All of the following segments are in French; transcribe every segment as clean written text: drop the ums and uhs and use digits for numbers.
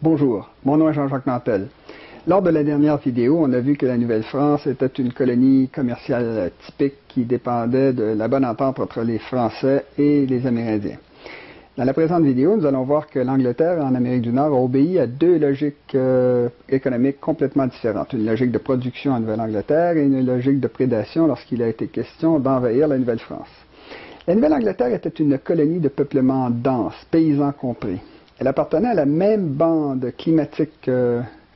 Bonjour, mon nom est Jean-Jacques Nantel. Lors de la dernière vidéo, on a vu que la Nouvelle-France était une colonie commerciale typique qui dépendait de la bonne entente entre les Français et les Amérindiens. Dans la présente vidéo, nous allons voir que l'Angleterre, en Amérique du Nord, a obéi à deux logiques économiques complètement différentes. Une logique de production en Nouvelle-Angleterre et une logique de prédation lorsqu'il a été question d'envahir la Nouvelle-France. La Nouvelle-Angleterre était une colonie de peuplement dense, paysans compris. Elle appartenait à la même bande climatique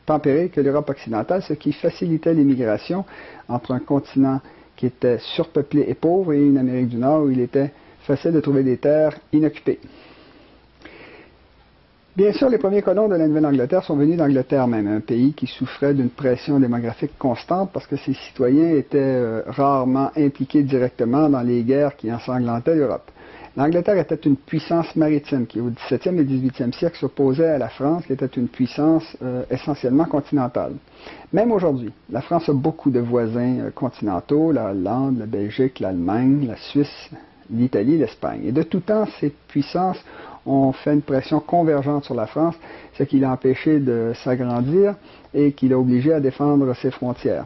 tempérée que l'Europe occidentale, ce qui facilitait l'immigration entre un continent qui était surpeuplé et pauvre et une Amérique du Nord où il était facile de trouver des terres inoccupées. Bien sûr, les premiers colons de la Nouvelle-Angleterre sont venus d'Angleterre même, un pays qui souffrait d'une pression démographique constante parce que ses citoyens étaient rarement impliqués directement dans les guerres qui ensanglantaient l'Europe. L'Angleterre était une puissance maritime qui, au XVIIe et XVIIIe siècle, s'opposait à la France, qui était une puissance essentiellement continentale. Même aujourd'hui, la France a beaucoup de voisins continentaux, la Hollande, la Belgique, l'Allemagne, la Suisse, l'Italie, l'Espagne. Et de tout temps, ces puissances ont fait une pression convergente sur la France, ce qui l'a empêché de s'agrandir et qui l'a obligé à défendre ses frontières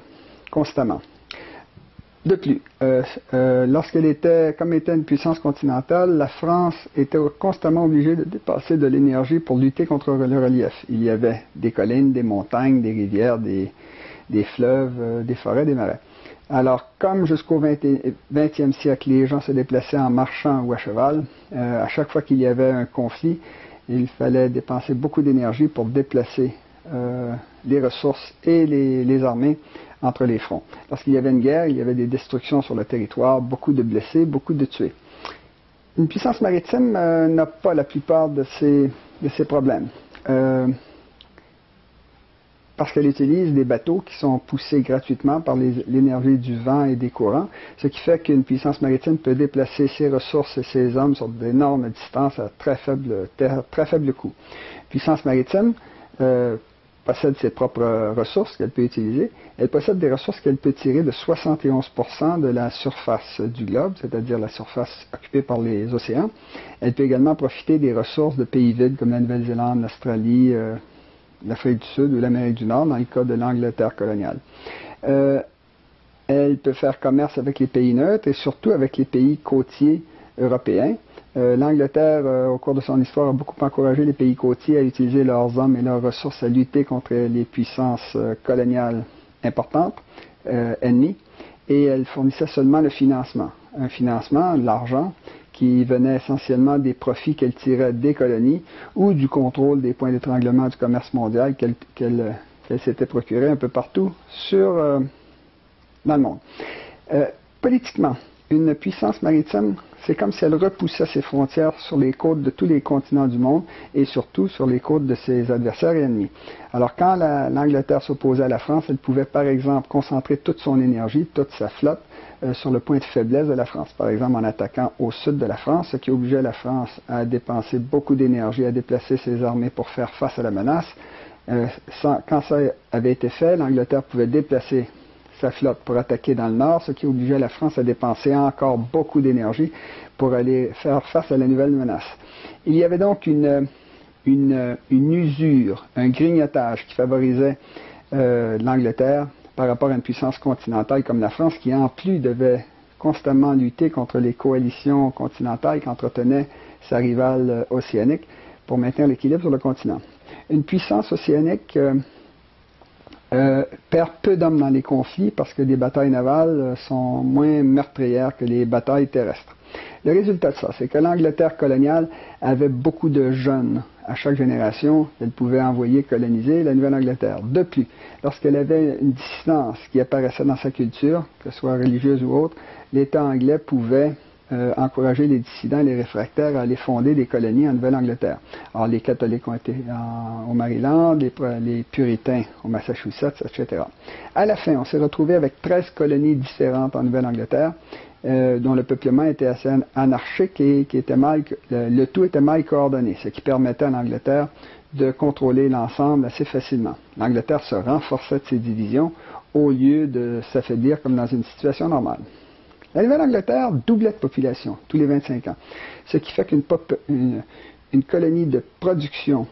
constamment. De plus, comme était une puissance continentale, la France était constamment obligée de dépenser de l'énergie pour lutter contre le relief. Il y avait des collines, des montagnes, des rivières, des fleuves, des forêts, des marais. Alors, comme jusqu'au XXe siècle, les gens se déplaçaient en marchant ou à cheval, à chaque fois qu'il y avait un conflit, il fallait dépenser beaucoup d'énergie pour déplacer les ressources et les armées entre les fronts. Lorsqu'il y avait une guerre, il y avait des destructions sur le territoire, beaucoup de blessés, beaucoup de tués. Une puissance maritime n'a pas la plupart de ces problèmes. Parce qu'elle utilise des bateaux qui sont poussés gratuitement par l'énergie du vent et des courants, ce qui fait qu'une puissance maritime peut déplacer ses ressources et ses hommes sur d'énormes distances à très faible coût. Puissance maritime possède ses propres ressources qu'elle peut utiliser. Elle possède des ressources qu'elle peut tirer de 71% de la surface du globe, c'est-à-dire la surface occupée par les océans. Elle peut également profiter des ressources de pays vides comme la Nouvelle-Zélande, l'Australie, l'Afrique du Sud ou l'Amérique du Nord, dans le cas de l'Angleterre coloniale. Elle peut faire commerce avec les pays neutres et surtout avec les pays côtiers européens. L'Angleterre, au cours de son histoire, a beaucoup encouragé les pays côtiers à utiliser leurs hommes et leurs ressources à lutter contre les puissances coloniales importantes, ennemies, et elle fournissait seulement le financement. Un financement, l'argent, qui venait essentiellement des profits qu'elle tirait des colonies ou du contrôle des points d'étranglement du commerce mondial qu'elle s'était procuré un peu partout dans le monde. Politiquement, une puissance maritime, c'est comme si elle repoussait ses frontières sur les côtes de tous les continents du monde et surtout sur les côtes de ses adversaires et ennemis. Alors quand l'Angleterre s'opposait à la France, elle pouvait par exemple concentrer toute son énergie, toute sa flotte sur le point de faiblesse de la France. Par exemple en attaquant au sud de la France, ce qui obligeait la France à dépenser beaucoup d'énergie, à déplacer ses armées pour faire face à la menace. Quand ça avait été fait, l'Angleterre pouvait déplacer sa flotte pour attaquer dans le nord, ce qui obligeait la France à dépenser encore beaucoup d'énergie pour aller faire face à la nouvelle menace. Il y avait donc une usure, un grignotage qui favorisait l'Angleterre par rapport à une puissance continentale comme la France, qui en plus devait constamment lutter contre les coalitions continentales qu'entretenait sa rivale océanique pour maintenir l'équilibre sur le continent. Une puissance océanique perd peu d'hommes dans les conflits parce que les batailles navales sont moins meurtrières que les batailles terrestres. Le résultat de ça, c'est que l'Angleterre coloniale avait beaucoup de jeunes à chaque génération qu'elle pouvait envoyer coloniser la Nouvelle-Angleterre. De plus, lorsqu'elle avait une dissidence qui apparaissait dans sa culture, que ce soit religieuse ou autre, l'État anglais pouvait encourager les dissidents et les réfractaires à aller fonder des colonies en Nouvelle-Angleterre. Alors, les catholiques ont été au Maryland, les puritains au Massachusetts, etc. À la fin, on s'est retrouvé avec 13 colonies différentes en Nouvelle-Angleterre, dont le peuplement était assez anarchique et le tout était mal coordonné, ce qui permettait à l'Angleterre de contrôler l'ensemble assez facilement. L'Angleterre se renforçait de ses divisions au lieu de s'affaiblir comme dans une situation normale. La Nouvelle-Angleterre doublait de population tous les 25 ans, ce qui fait qu'une colonie de production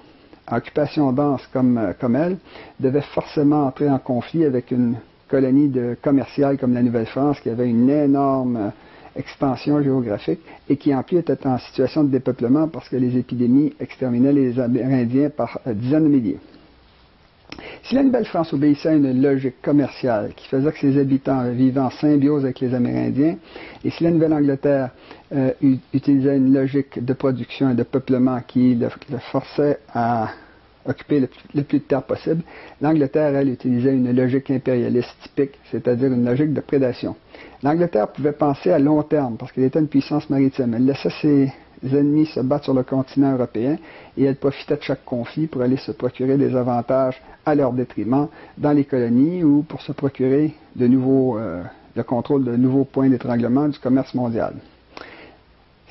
à occupation dense comme elle, devait forcément entrer en conflit avec une colonie commerciale comme la Nouvelle-France, qui avait une énorme expansion géographique et qui en plus était en situation de dépeuplement parce que les épidémies exterminaient les Amérindiens par dizaines de milliers. Si la Nouvelle-France obéissait à une logique commerciale qui faisait que ses habitants vivaient en symbiose avec les Amérindiens, et si la Nouvelle-Angleterre utilisait une logique de production et de peuplement qui le forçait à occuper le plus de terre possible, l'Angleterre, elle, utilisait une logique impérialiste typique, c'est-à-dire une logique de prédation. L'Angleterre pouvait penser à long terme parce qu'elle était une puissance maritime. Elle laissait ses ennemis se battre sur le continent européen et elle profitait de chaque conflit pour aller se procurer des avantages à leur détriment dans les colonies ou pour se procurer le contrôle de nouveaux points d'étranglement du commerce mondial.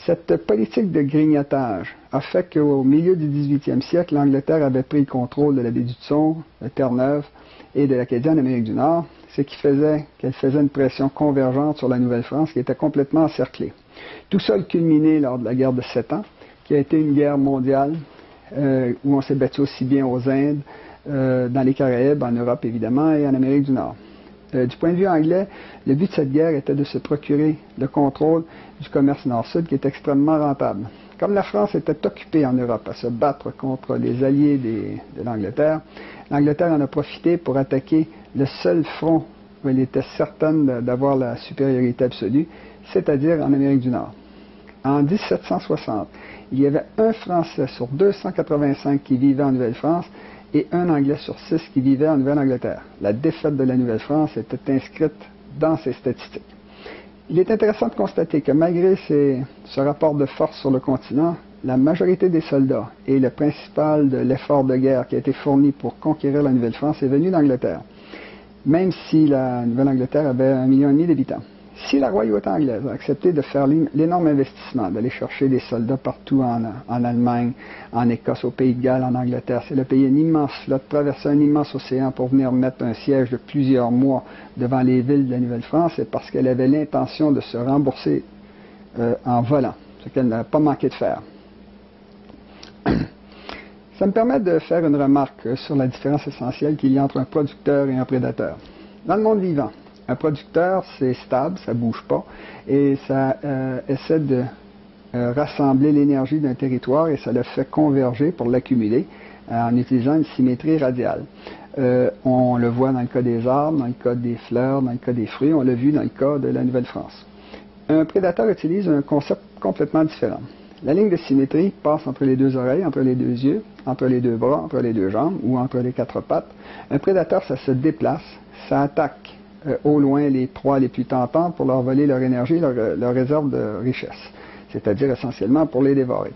Cette politique de grignotage a fait qu'au milieu du 18e siècle, l'Angleterre avait pris le contrôle de la baie d'Hudson, de Terre-Neuve et de l'Acadie en Amérique du Nord, ce qui faisait qu'elle faisait une pression convergente sur la Nouvelle-France qui était complètement encerclée. Tout ça a culminé lors de la guerre de 7 ans, qui a été une guerre mondiale où on s'est battu aussi bien aux Indes, dans les Caraïbes, en Europe évidemment et en Amérique du Nord. Du point de vue anglais, le but de cette guerre était de se procurer le contrôle du commerce nord-sud qui est extrêmement rentable. Comme la France était occupée en Europe à se battre contre les alliés de l'Angleterre, l'Angleterre en a profité pour attaquer le seul front où elle était certaine d'avoir la supériorité absolue, c'est-à-dire en Amérique du Nord. En 1760, il y avait un Français sur 285 qui vivait en Nouvelle-France et un Anglais sur 6 qui vivait en Nouvelle-Angleterre. La défaite de la Nouvelle-France était inscrite dans ces statistiques. Il est intéressant de constater que malgré ce rapport de force sur le continent, la majorité des soldats et le principal de l'effort de guerre qui a été fourni pour conquérir la Nouvelle-France est venu d'Angleterre, même si la Nouvelle-Angleterre avait 1,5 million d'habitants. Si la royauté anglaise a accepté de faire l'énorme investissement, d'aller chercher des soldats partout en Allemagne, en Écosse, au Pays de Galles, en Angleterre, c'est de payer une immense flotte, traverser un immense océan pour venir mettre un siège de plusieurs mois devant les villes de la Nouvelle-France, c'est parce qu'elle avait l'intention de se rembourser en volant, ce qu'elle n'a pas manqué de faire. Ça me permet de faire une remarque sur la différence essentielle qu'il y a entre un producteur et un prédateur. Dans le monde vivant, un producteur, c'est stable, ça ne bouge pas, et ça essaie de rassembler l'énergie d'un territoire et ça le fait converger pour l'accumuler en utilisant une symétrie radiale. On le voit dans le cas des arbres, dans le cas des fleurs, dans le cas des fruits, on l'a vu dans le cas de la Nouvelle-France. Un prédateur utilise un concept complètement différent. La ligne de symétrie passe entre les deux oreilles, entre les deux yeux, entre les deux bras, entre les deux jambes ou entre les quatre pattes. Un prédateur, ça se déplace, ça attaque au loin les proies les plus tentantes pour leur voler leur énergie, leur réserve de richesse, c'est-à-dire essentiellement pour les dévorer.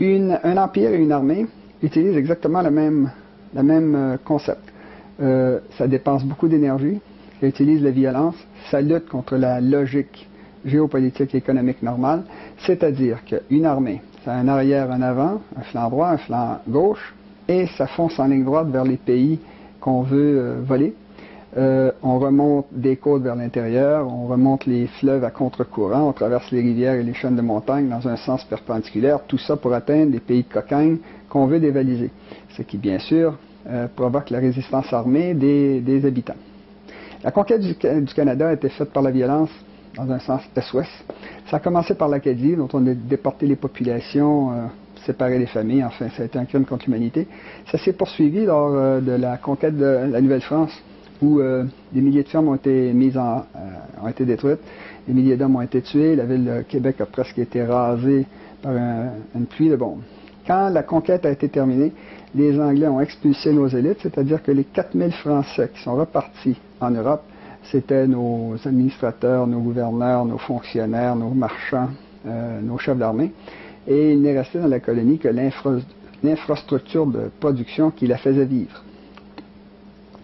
Un empire et une armée utilisent exactement le même concept. Ça dépense beaucoup d'énergie, ça utilise la violence, ça lutte contre la logique géopolitique et économique normale, c'est-à-dire qu'une armée, ça a un arrière, un avant, un flanc droit, un flanc gauche, et ça fonce en ligne droite vers les pays qu'on veut voler. On remonte des côtes vers l'intérieur, on remonte les fleuves à contre-courant, on traverse les rivières et les chaînes de montagne dans un sens perpendiculaire, tout ça pour atteindre des pays de cocagne qu'on veut dévaliser, ce qui bien sûr provoque la résistance armée des habitants. La conquête du Canada a été faite par la violence dans un sens est-ouest. Ça a commencé par l'Acadie, dont on a déporté les populations, séparé les familles, enfin ça a été un crime contre l'humanité. Ça s'est poursuivi lors de la conquête de la Nouvelle-France, où des milliers de fermes ont été ont été détruites, des milliers d'hommes ont été tués, la ville de Québec a presque été rasée par une pluie de bombes. Quand la conquête a été terminée, les Anglais ont expulsé nos élites, c'est-à-dire que les 4000 Français qui sont repartis en Europe, c'était nos administrateurs, nos gouverneurs, nos fonctionnaires, nos marchands, nos chefs d'armée, et il n'est resté dans la colonie que l'infrastructure de production qui la faisait vivre.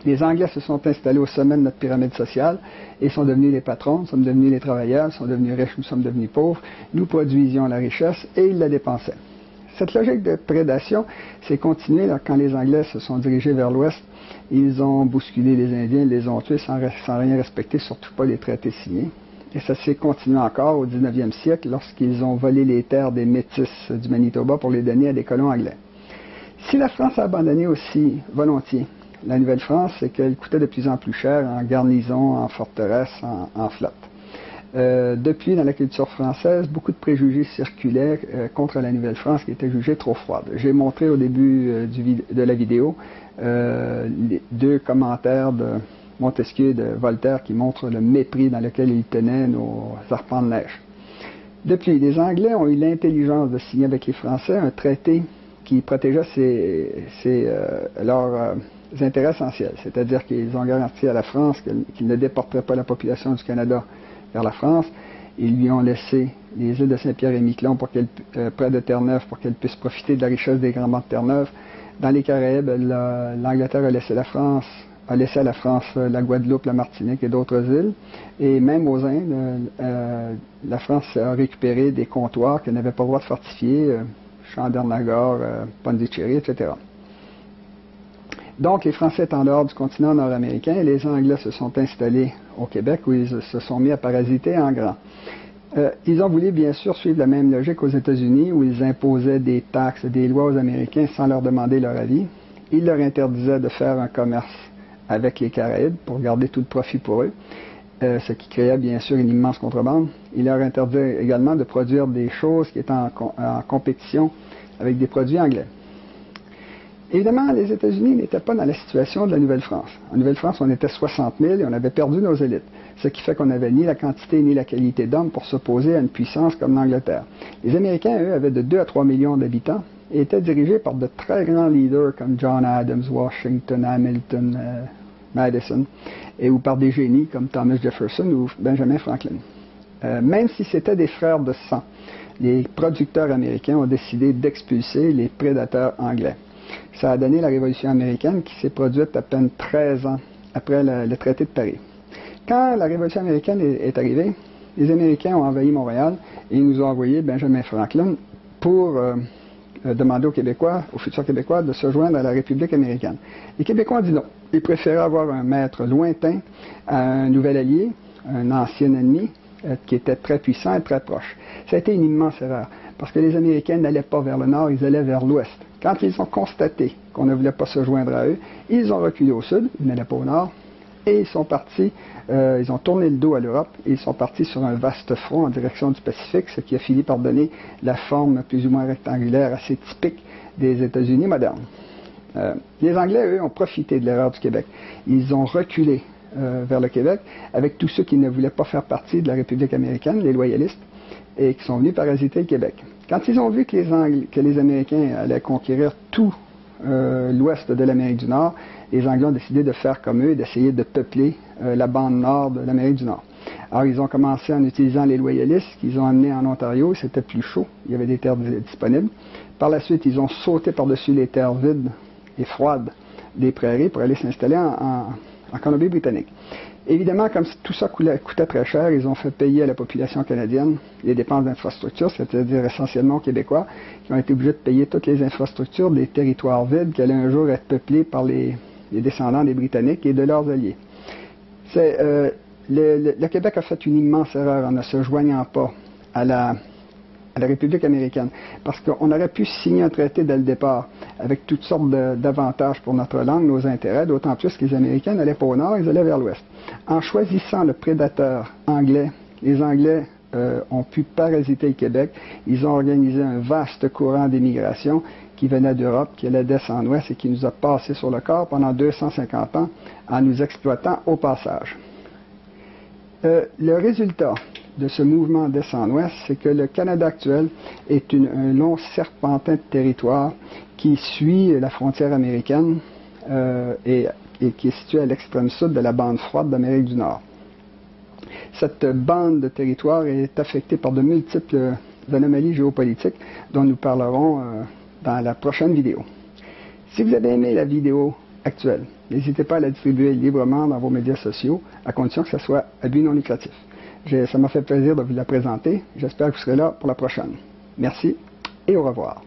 Les Anglais se sont installés au sommet de notre pyramide sociale et sont devenus les patrons, nous sommes devenus les travailleurs, ils sont devenus riches, nous sommes devenus pauvres. Nous produisions la richesse et ils la dépensaient. Cette logique de prédation s'est continuée quand les Anglais se sont dirigés vers l'ouest. Ils ont bousculé les Indiens, ils les ont tués sans rien respecter, surtout pas les traités signés. Et ça s'est continué encore au 19e siècle lorsqu'ils ont volé les terres des Métis du Manitoba pour les donner à des colons anglais. Si la France a abandonné aussi volontiers la Nouvelle-France, c'est qu'elle coûtait de plus en plus cher en garnison, en forteresse, en flotte. Depuis, dans la culture française, beaucoup de préjugés circulaient contre la Nouvelle-France qui était jugée trop froide. J'ai montré au début de la vidéo les deux commentaires de Montesquieu et de Voltaire qui montrent le mépris dans lequel ils tenaient nos arpents de neige. Depuis, les Anglais ont eu l'intelligence de signer avec les Français un traité qui protégeait leurs intérêts essentiels, c'est-à-dire qu'ils ont garanti à la France qu'ils ne déporteraient pas la population du Canada vers la France. Ils lui ont laissé les îles de Saint-Pierre et Miquelon près de Terre-Neuve pour qu'elle puisse profiter de la richesse des grands bancs de Terre-Neuve. Dans les Caraïbes, l'Angleterre a laissé à la France la Guadeloupe, la Martinique et d'autres îles. Et même aux Indes, la France a récupéré des comptoirs qu'elle n'avait pas le droit de fortifier, Chandernagor, Pondichéry, etc. Donc, les Français étant en dehors du continent nord-américain, et les Anglais se sont installés au Québec où ils se sont mis à parasiter en grand. Ils ont voulu bien sûr suivre la même logique aux États-Unis où ils imposaient des taxes, des lois aux Américains sans leur demander leur avis. Ils leur interdisaient de faire un commerce avec les Caraïbes pour garder tout le profit pour eux, ce qui créait bien sûr une immense contrebande. Ils leur interdisaient également de produire des choses qui étaient en compétition avec des produits anglais. Évidemment, les États-Unis n'étaient pas dans la situation de la Nouvelle-France. En Nouvelle-France, on était 60 000 et on avait perdu nos élites, ce qui fait qu'on n'avait ni la quantité ni la qualité d'hommes pour s'opposer à une puissance comme l'Angleterre. Les Américains, eux, avaient de 2 à 3 millions d'habitants et étaient dirigés par de très grands leaders comme John Adams, Washington, Hamilton, Madison, ou par des génies comme Thomas Jefferson ou Benjamin Franklin. Même si c'était des frères de sang, les producteurs américains ont décidé d'expulser les prédateurs anglais. Ça a donné la Révolution américaine qui s'est produite à peine 13 ans après le traité de Paris. Quand la Révolution américaine est arrivée, les Américains ont envahi Montréal et ils nous ont envoyé Benjamin Franklin pour demander aux Québécois, aux futurs Québécois, de se joindre à la République américaine. Les Québécois ont dit non. Ils préféraient avoir un maître lointain à un nouvel allié, un ancien ennemi, qui était très puissant et très proche. Ça a été une immense erreur, parce que les Américains n'allaient pas vers le nord, ils allaient vers l'ouest. Quand ils ont constaté qu'on ne voulait pas se joindre à eux, ils ont reculé au sud, ils n'allaient pas au nord, et ils sont partis, ils ont tourné le dos à l'Europe, et ils sont partis sur un vaste front en direction du Pacifique, ce qui a fini par donner la forme plus ou moins rectangulaire assez typique des États-Unis modernes. Les Anglais, eux, ont profité de l'erreur du Québec. Ils ont reculé vers le Québec avec tous ceux qui ne voulaient pas faire partie de la République américaine, les loyalistes, et qui sont venus parasiter le Québec. Quand ils ont vu que les Américains allaient conquérir tout l'ouest de l'Amérique du Nord, les Anglais ont décidé de faire comme eux et d'essayer de peupler la bande nord de l'Amérique du Nord. Alors, ils ont commencé en utilisant les loyalistes qu'ils ont amenés en Ontario, c'était plus chaud, il y avait des terres disponibles. Par la suite, ils ont sauté par-dessus les terres vides et froides des prairies pour aller s'installer en Colombie-Britannique. Évidemment, comme tout ça coûtait très cher, ils ont fait payer à la population canadienne les dépenses d'infrastructures, c'est-à-dire essentiellement aux Québécois, qui ont été obligés de payer toutes les infrastructures des territoires vides qui allaient un jour être peuplés par les descendants des Britanniques et de leurs alliés. Le Québec a fait une immense erreur en ne se joignant pas à la République américaine, parce qu'on aurait pu signer un traité dès le départ avec toutes sortes d'avantages pour notre langue, nos intérêts, d'autant plus que les Américains n'allaient pas au nord, ils allaient vers l'ouest. En choisissant le prédateur anglais, les Anglais ont pu parasiter le Québec, ils ont organisé un vaste courant d'émigration qui venait d'Europe, qui allait d'est en ouest et qui nous a passé sur le corps pendant 250 ans en nous exploitant au passage. Le résultat de ce mouvement d'est en ouest, c'est que le Canada actuel est un long serpentin de territoire qui suit la frontière américaine et qui est situé à l'extrême sud de la bande froide d'Amérique du Nord. Cette bande de territoire est affectée par de multiples anomalies géopolitiques dont nous parlerons dans la prochaine vidéo. Si vous avez aimé la vidéo actuelle, n'hésitez pas à la distribuer librement dans vos médias sociaux, à condition que ce soit à but non lucratif. Ça m'a fait plaisir de vous la présenter. J'espère que vous serez là pour la prochaine. Merci et au revoir.